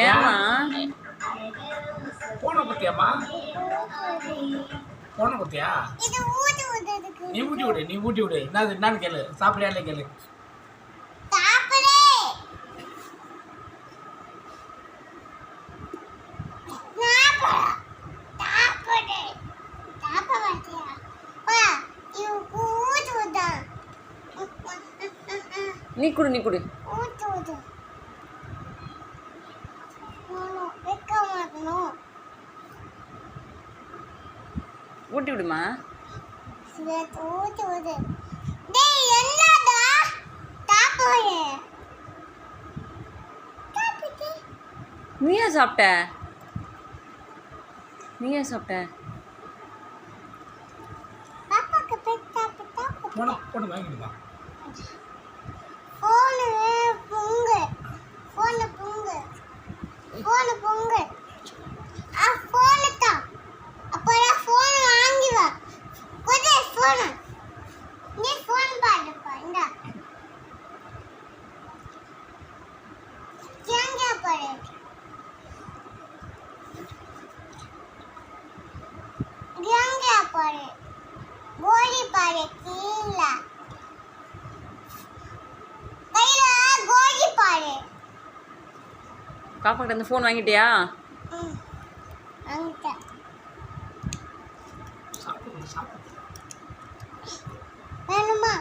ஏமா போன குத்தியாமா? போன குத்தியா? நீ ஊட்டி விடு, நீ ஊட்டி விடு. என்னன்னு கேளு. சாப்பிடுறியா இல்லை கேளு. நீ குடு நீ குடு. ஊட்டி விடுமா. நீயா சாப்பிட்ட? நீயா சாப்பிட்ட? போன வாங்கிடுமா. கோலி பாரு கீழே பாப்பா கிட்ட அந்த ஃபோன் வாங்கிட்டியா? வேணுமா?